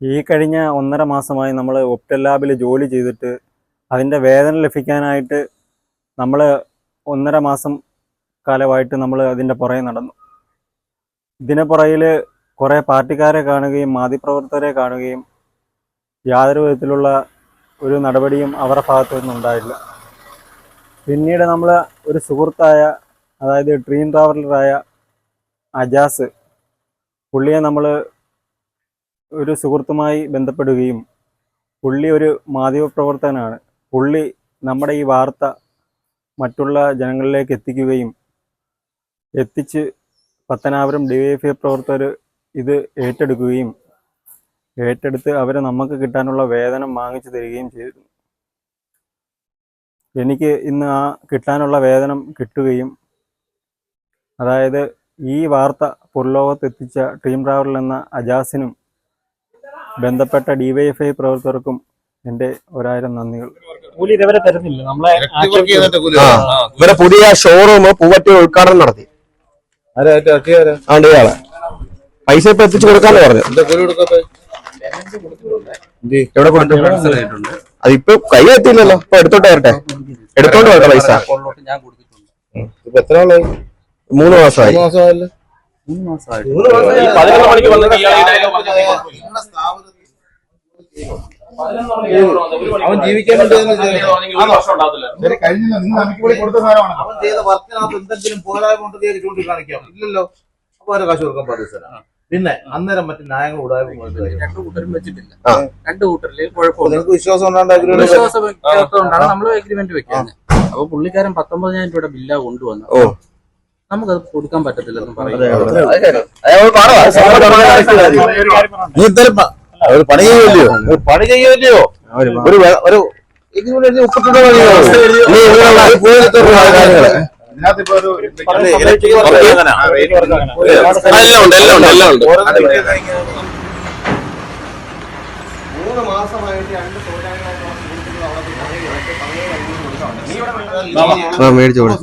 ഈ കഴിഞ്ഞ 1.5 മാസമായി നമ്മൾ ഒപ്റ്റൽ ലാബിൽ ജോലി ചെയ്തിട്ട് അതിൻ്റെ വേതനം ലഭിക്കാനായിട്ട് നമ്മൾ 1.5 മാസം കാലമായിട്ട് നമ്മൾ അതിൻ്റെ പുറകെ നടന്നു. ഇതിന് പുറകിൽ കുറേ പാർട്ടിക്കാരെ കാണുകയും മാധ്യമപ്രവർത്തകരെ കാണുകയും യാതൊരു വിധത്തിലുള്ള ഒരു നടപടിയും അവരുടെ ഭാഗത്തു നിന്നുണ്ടായില്ല. പിന്നീട് നമ്മൾ ഒരു സുഹൃത്തായ, അതായത് ഡ്രീം ട്രാവലറായ അജാസ്, പുള്ളിയെ നമ്മൾ ഒരു സുഹൃത്തുമായി ബന്ധപ്പെടുകയും, പുള്ളി ഒരു മാധ്യമപ്രവർത്തകനാണ്. പുള്ളി നമ്മുടെ ഈ വാർത്ത മറ്റുള്ള ജനങ്ങളിലേക്ക് എത്തിച്ച് പത്തനാപുരം DYFI പ്രവർത്തകർ ഇത് ഏറ്റെടുത്ത് അവരെ നമുക്ക് കിട്ടാനുള്ള വേതനം വാങ്ങിച്ചു തരികയും ചെയ്തു. എനിക്ക് ഇന്ന് ആ കിട്ടാനുള്ള വേതനം കിട്ടുകയും, അതായത് ഈ വാർത്ത പുറലോകത്തെത്തിച്ച ഡ്രീം ട്രാവലർ എന്ന അജാസിനും ബന്ധപ്പെട്ട DYFI പ്രവർത്തകർക്കും എൻ്റെ 1000 നന്ദികൾ. കൂലി ഇതുവരെ തരുന്നില്ല. നമ്മളെ ഇവരെ പുതിയ ഷോറൂം പൂവറ്റി ഉദ്ഘാടനം നടത്തി. പൈസ ഇപ്പൊ എത്തിച്ചു കൊടുക്കാന്ന് പറഞ്ഞു. എവിടെ കൊടുത്തിട്ടുണ്ട്? അതിപ്പോ കൈ എത്തിയില്ലല്ലോ. ഇപ്പൊ എടുത്തോണ്ട് വരട്ടെ പൈസ. എത്ര നാളായി? 3 മാസമായി. അവൻ ജീവിക്കാൻ എന്തെങ്കിലും പോരായ്മ ചൂണ്ടിക്കാണിക്കാം. ഇല്ലല്ലോ. അപ്പൊ അവരെ കാശ് കൊടുക്കാൻ പാടില്ല. പിന്നെ അന്നേരം മറ്റു ന്യായങ്ങൾ രണ്ടു കൂട്ടരും വെച്ചിട്ടില്ല. രണ്ടു കൂട്ടരില് കുഴപ്പമില്ല. നിങ്ങൾക്ക് വിശ്വാസം വിശ്വാസത്തോണ്ടാണ് നമ്മൾ എഗ്രിമെന്റ് വെക്കുന്നത്. അപ്പൊ പുള്ളിക്കാരൻ 19,000 രൂപയുടെ ബില്ലാ കൊണ്ടുവന്നത്. നമുക്കത് കൊടുക്കാൻ പറ്റത്തില്ലെന്ന് പറയുന്നത്. പണി ചെയ്യുമല്ലയോ? ഒരു മേടിച്ചോളൂ.